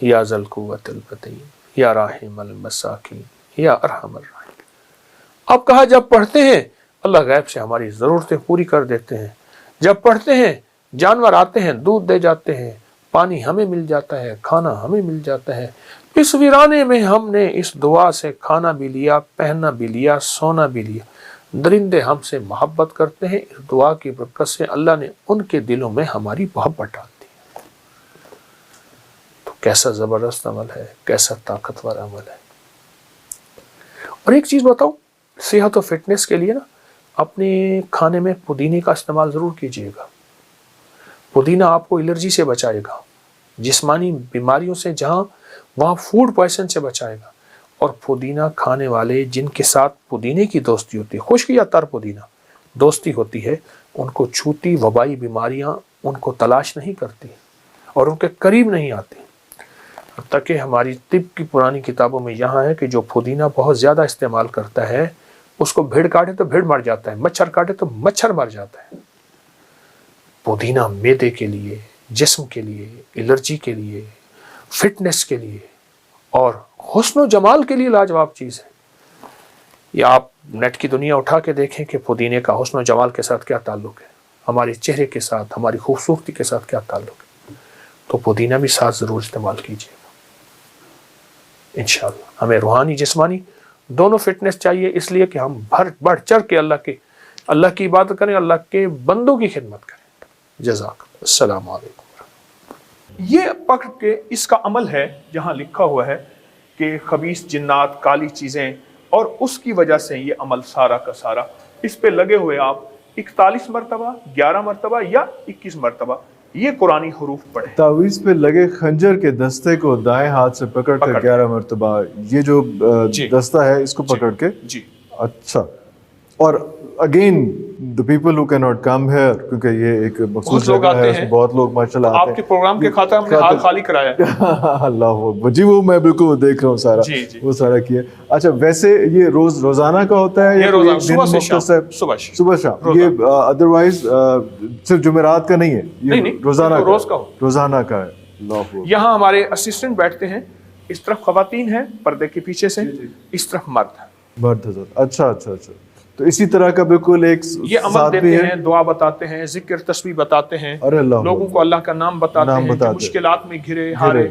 یا ذل قوت المتین یا راحم المساکین یا ارحم الراحمین۔ اب کہا جب پڑھتے ہیں اللہ غیب سے ہماری ضرورتیں پوری کر دیتے ہیں، جب پڑھتے ہیں جانور آتے ہیں دودھ دے جاتے ہیں، پانی ہمیں مل جاتا ہے، کھانا ہمیں مل جاتا ہے۔ اس ویرانے میں ہم نے اس دعا سے کھانا بھی لیا، پہننا بھی لیا، سونا بھی لیا۔ درندے ہم سے محبت کرتے ہیں، اس دعا کی برکت سے اللہ نے ان کے دلوں میں ہماری محبت ڈال دی۔ تو کیسا زبردست عمل ہے، کیسا طاقتور عمل ہے۔ اور ایک چیز بتاؤں، صحت و فٹنس کے لیے نا اپنے کھانے میں پودینے کا استعمال ضرور کیجیے گا۔ پودینہ آپ کو الرجی سے بچائے گا، جسمانی بیماریوں سے جہاں وہاں فوڈ پوائزن سے بچائے گا۔ اور پودینہ کھانے والے جن کے ساتھ پودینے کی دوستی ہوتی ہے، خشک یا تر پودینہ دوستی ہوتی ہے، ان کو چھوتی وبائی بیماریاں ان کو تلاش نہیں کرتی اور ان کے قریب نہیں آتی۔ حتیٰ کہ ہماری طب کی پرانی کتابوں میں یہاں ہے کہ جو پودینہ بہت زیادہ استعمال کرتا ہے اس کو بھیڑ کاٹے تو بھیڑ مر جاتا ہے، مچھر کاٹے تو مچھر مر جاتا ہے۔ پودینہ معدے کے لیے، جسم کے لیے، الرجی کے لیے، فٹنس کے لیے اور حسن و جمال کے لیے لاجواب چیز ہے۔ یہ آپ نیٹ کی دنیا اٹھا کے دیکھیں کہ پودینے کا حسن و جمال کے ساتھ کیا تعلق ہے، ہمارے چہرے کے ساتھ، ہماری خوبصورتی کے ساتھ کیا تعلق ہے۔ تو پودینہ بھی ساتھ ضرور استعمال کیجیے گا انشاءاللہ۔ ہمیں روحانی جسمانی دونوں فٹنس چاہیے، اس لیے کہ ہم بڑھ چڑھ کے اللہ کی عبادت کریں، اللہ کے بندوں کی خدمت کریں۔ جزاک اللہ۔ السلام علیکم۔ یہ پکڑ کے اس کا عمل ہے جہاں لکھا ہوا ہے کہ خبیث جنات، کالی چیزیں، اور اس کی وجہ سے یہ عمل سارا کا سارا اس پہ لگے ہوئے آپ 41 مرتبہ، 11 مرتبہ یا 21 مرتبہ یہ قرآنی حروف پڑھیں۔ تعویذ پہ لگے خنجر کے دستے کو دائیں ہاتھ سے پکڑ کر 11 مرتبہ، یہ جو دستہ ہے اس کو پکڑ کے۔ جی اچھا، اور again the people who cannot come here، کیونکہ یہ ایک مخصوص جگہ ہے، اس میں بہت لوگ ماشاءاللہ آتے ہیں۔ آپ کے پروگرام کے خاطر ہم نے حال خالی کرایا ہے۔ اللہ اکبر جی، وہ میں بالکل دیکھ رہا ہوں سارا، وہ سارا کیا۔ اچھا، ویسے یہ روزانہ کا ہوتا ہے یا صبح شام؟ یہ ادروائز صرف جمعرات کا نہیں ہے، یہ روزانہ کا ہے۔ اللہ اکبر۔ یہاں ہمارے اسسٹنٹ بیٹھتے ہیں، اس طرف خواتین ہیں پردے کے پیچھے سے، اس طرف مرد ہیں۔ مرد حضرت، اچھا اچھا اچھا۔ تو اسی طرح کا بالکل ایک یہ عمل دیتے ہیں، دعا بتاتے ہیں، ذکر تسبیح بتاتے ہیں، لوگوں کو اللہ کا نام بتاتے ہیں، جو مشکلات میں گھرے ہارے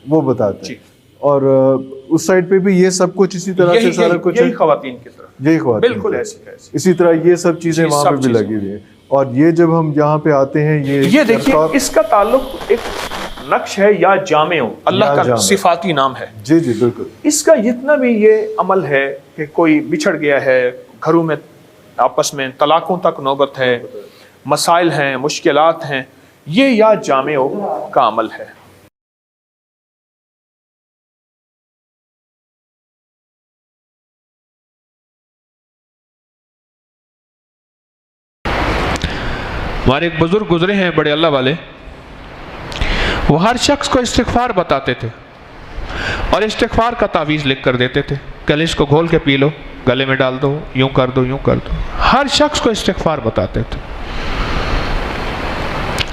وہ بتاتے ہیں۔ اور اس سائڈ پہ بھی یہ سب کچھ اسی طرح سے سارا کچھ یہی خواتین کی طرف، یہی خواتین بالکل ایسی اسی طرح یہ سب چیزیں وہاں پہ بھی لگی ہوئی ہیں۔ اور یہ جب ہم یہاں پہ آتے ہیں، یہ دیکھیے اس کا تعلق ایک نقش ہے یا جامع، اللہ کا صفاتی نام ہے۔ جی جی بالکل۔ اس کا جتنا بھی یہ عمل ہے کہ کوئی بچھڑ گیا ہے، گھروں میں آپس میں طلاقوں تک نوبت ہے، مسائل ہیں، مشکلات ہیں، یہ یا جامع کا عمل ہے۔ ہمارے ایک بزرگ گزرے ہیں بڑے اللہ والے، وہ ہر شخص کو استغفار بتاتے تھے اور استغفار کا تعویذ لکھ کر دیتے تھے کہ اس کو گھول کے پی لو، گلے میں ڈال دو، یوں کر دو، یوں کر دو۔ ہر شخص کو استغفار بتاتے تھے۔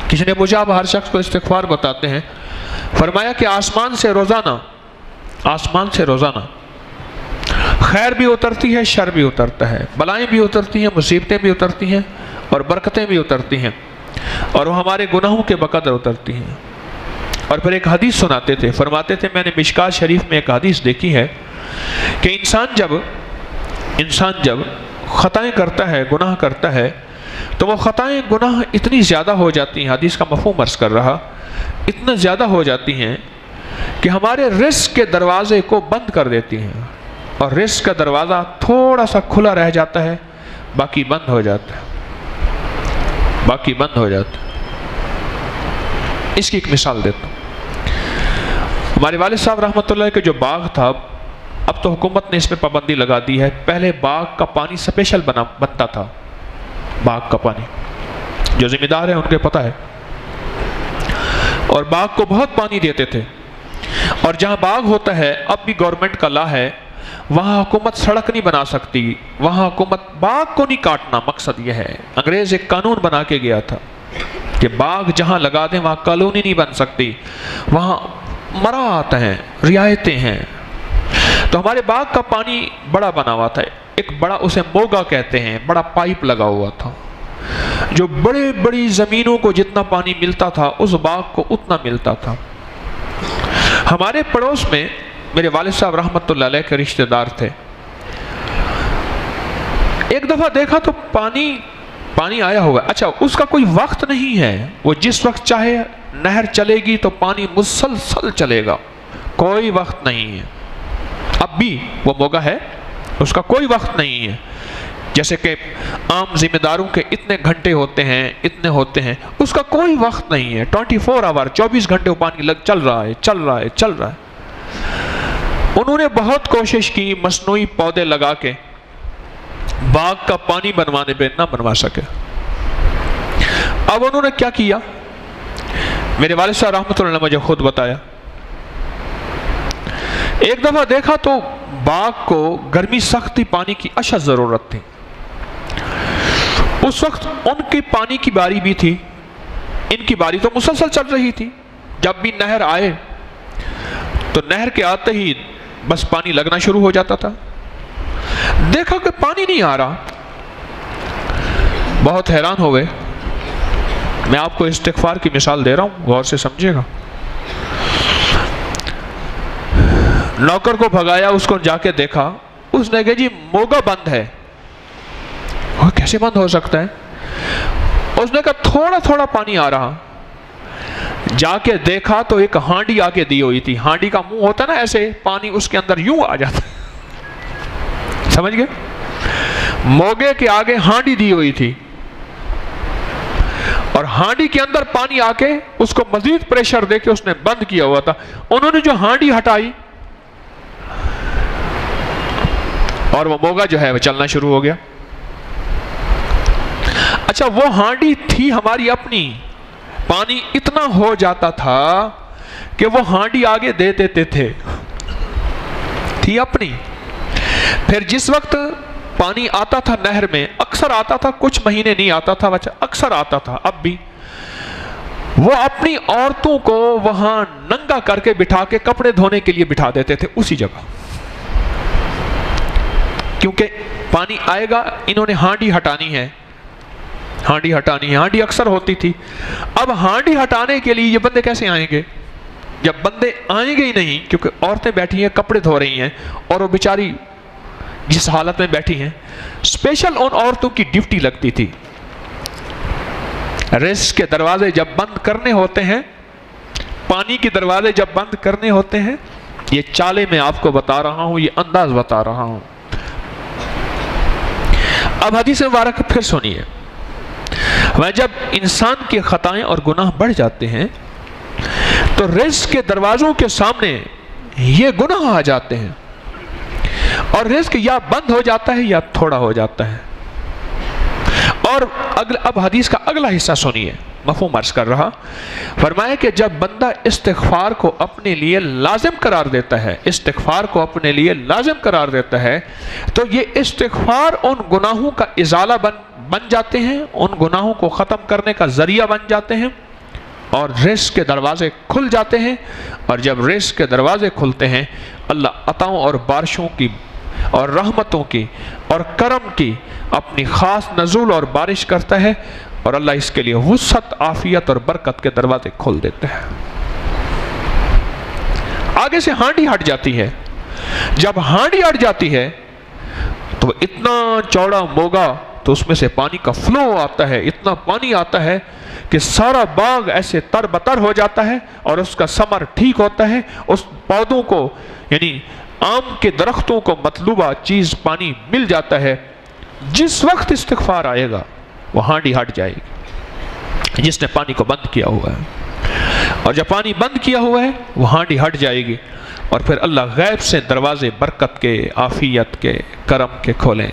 کسی نے پوچھا آپ ہر شخص کو استغفار بتاتے ہیں؟ فرمایا کہ آسمان سے روزانہ خیر بھی اترتی ہے، شر بھی اترتا ہے، بلائیں بھی اترتی ہیں، مصیبتیں بھی اترتی ہیں اور برکتیں بھی اترتی ہیں، اور وہ ہمارے گناہوں کے بقدر اترتی ہیں۔ اور پھر ایک حدیث سناتے تھے، فرماتے تھے میں نے مشکات شریف میں ایک حدیث دیکھی ہے کہ انسان جب خطائیں کرتا ہے، گناہ کرتا ہے، تو وہ خطائیں گناہ اتنی زیادہ ہو جاتی ہیں، حدیث کا مفہوم عرض کر رہا، اتنا زیادہ ہو جاتی ہیں کہ ہمارے رزق کے دروازے کو بند کر دیتی ہیں، اور رزق کا دروازہ تھوڑا سا کھلا رہ جاتا ہے، باقی بند ہو جاتا ہے۔ اس کی ایک مثال دیتا ہوں۔ ہمارے والد صاحب رحمۃ اللہ کے جو باغ تھا، اب تو حکومت نے اس میں پابندی لگا دی ہے، پہلے باغ کا پانی سپیشل بنتا تھا، باغ کا پانی جو ذمہ دار ہیں ان کے پتہ ہے، اور باغ کو بہت پانی دیتے تھے۔ اور جہاں باغ ہوتا ہے، اب بھی گورنمنٹ کا لا ہے، وہاں حکومت سڑک نہیں بنا سکتی، وہاں حکومت باغ کو نہیں کاٹنا، مقصد یہ ہے۔ انگریز ایک قانون بنا کے گیا تھا کہ باغ جہاں لگا دیں وہاں کالونی نہیں بن سکتی، وہاں مراعات ہیں، رعایتیں ہیں. تو ہمارے باغ کا پانی بڑا بنا ہوا تھا، ایک بڑا اسے موگا کہتے ہیں، بڑا پائپ لگا ہوا تھا جو بڑے بڑی زمینوں کو جتنا پانی ملتا تھا اس باغ کو اتنا ملتا تھا. ہمارے پڑوس میں میرے والد صاحب رحمت اللہ علیہ کے رشتہ دار تھے. ایک دفعہ دیکھا تو پانی آیا ہوا. اچھا اس کا کوئی وقت نہیں ہے، وہ جس وقت چاہے نہر چلے گی تو پانی مسلسل چلے گا، کوئی وقت نہیں ہے. اب بھی وہ موگا ہے، اس کا کوئی وقت نہیں ہے. جیسے کہ عام ذمہ داروں کے اتنے گھنٹے ہوتے ہیں، اتنے ہوتے ہیں، اس کا کوئی وقت نہیں ہے. 24 آور 24 گھنٹے پانی چل رہا ہے. انہوں نے بہت کوشش کی مصنوعی پودے لگا کے، باغ کا پانی بنوانے پہ نہ بنوا سکے. اب انہوں نے کیا کیا، میرے والد صاحب رحمۃ اللہ نے مجھے خود بتایا. ایک دفعہ دیکھا تو باغ کو گرمی سختی پانی کی اشد ضرورت تھی. اس وقت ان کی پانی کی باری بھی تھی، ان کی باری تو مسلسل چل رہی تھی. جب بھی نہر آئے تو نہر کے آتے ہی بس پانی لگنا شروع ہو جاتا تھا. دیکھا کہ پانی نہیں آ رہا، بہت حیران ہو گئے. میں آپ کو استغفار کی مثال دے رہا ہوں، غور سے سمجھے گا. نوکر کو بھگایا، اس کو جا کے دیکھا، اس نے کہا جی موگا بند ہے. کیسے بند ہو سکتا ہے؟ اس نے کہا تھوڑا تھوڑا پانی آ رہا. جا کے دیکھا تو ایک ہانڈی آگے دی ہوئی تھی. ہانڈی کا منہ ہوتا نا ایسے، پانی اس کے اندر یوں آ جاتا. سمجھ گئے؟ موگے کے آگے ہانڈی دی ہوئی تھی اور ہانڈی کے اندر پانی آ کے اس کو مزید پریشر دے کے اس نے بند کیا ہوا تھا. انہوں نے جو ہانڈی ہٹائی اور وہ موگا جو ہے وہ چلنا شروع ہو گیا. اچھا وہ ہانڈی تھی ہماری اپنی، پانی اتنا ہو جاتا تھا کہ وہ ہانڈی آگے دے دیتے تھے، تھی اپنی. پھر جس وقت پانی آتا تھا نہر میں، اکثر آتا تھا، کچھ مہینے نہیں آتا تھا بچہ، اکثر آتا تھا. اب بھی وہ اپنی عورتوں کو وہاں ننگا کر کے بٹھا کے کپڑے دھونے کے لیے بٹھا دیتے تھے اسی جگہ، کیونکہ پانی آئے گا، انہوں نے ہانڈی ہٹانی ہے. ہانڈی اکثر ہوتی تھی. اب ہانڈی ہٹانے کے لیے یہ بندے کیسے آئیں گے؟ جب بندے آئیں گے ہی نہیں، کیونکہ عورتیں بیٹھی ہیں کپڑے دھو رہی ہیں اور وہ بیچاری جس حالت میں بیٹھی ہیں، اسپیشل ان عورتوں کی ڈیوٹی لگتی تھی. رزق کے دروازے جب بند کرنے ہوتے ہیں، پانی کے دروازے جب بند کرنے ہوتے ہیں، یہ چالیں میں آپ کو بتا رہا ہوں، یہ انداز بتا رہا ہوں. اب حدیث مبارک پھر سنیے. جب انسان کی خطائیں اور گناہ بڑھ جاتے ہیں تو رزق کے دروازوں کے سامنے یہ گناہ آ جاتے ہیں اور رزق یا بند ہو جاتا ہے یا تھوڑا ہو جاتا ہے. اور اب حدیث کا اگلا حصہ سنیے، مفہوم عرض کر رہا. فرمایا کہ جب بندہ استغفار کو اپنے لیے لازم قرار دیتا ہے تو یہ استغفار ان گناہوں کا ازالہ بن جاتے ہیں، ان گناہوں کو ختم کرنے کا ذریعہ بن جاتے ہیں اور رزق کے دروازے کھل جاتے ہیں. اور جب رزق کے دروازے کھلتے ہیں، اللہ عطاؤں اور بارشوں کی اور رحمتوں کی اور کرم کی اپنی خاص نزول اور بارش کرتا ہے اور اللہ اس کے لیے وسعت، عافیت اور برکت کے دروازے کھول دیتے ہیں. آگے سے ہانڈی ہٹ جاتی ہے. جب ہانڈی ہٹ جاتی ہے تو اتنا چوڑا موگا، تو اس میں سے پانی کا فلو آتا ہے، اتنا پانی آتا ہے کہ سارا باغ ایسے تر بتر ہو جاتا ہے اور اس کا ثمر ٹھیک ہوتا ہے. اس پودوں کو، یعنی آم کے درختوں کو مطلوبہ چیز پانی مل جاتا ہے. جس وقت استغفار آئے گا وہ ہانڈی ہٹ جائے گی جس نے پانی کو بند کیا ہوا ہے، اور جب پانی بند کیا ہوا ہے وہ ہانڈی ہٹ جائے گی اور پھر اللہ غیب سے دروازے برکت کے، عافیت کے، کرم کے کھولیں.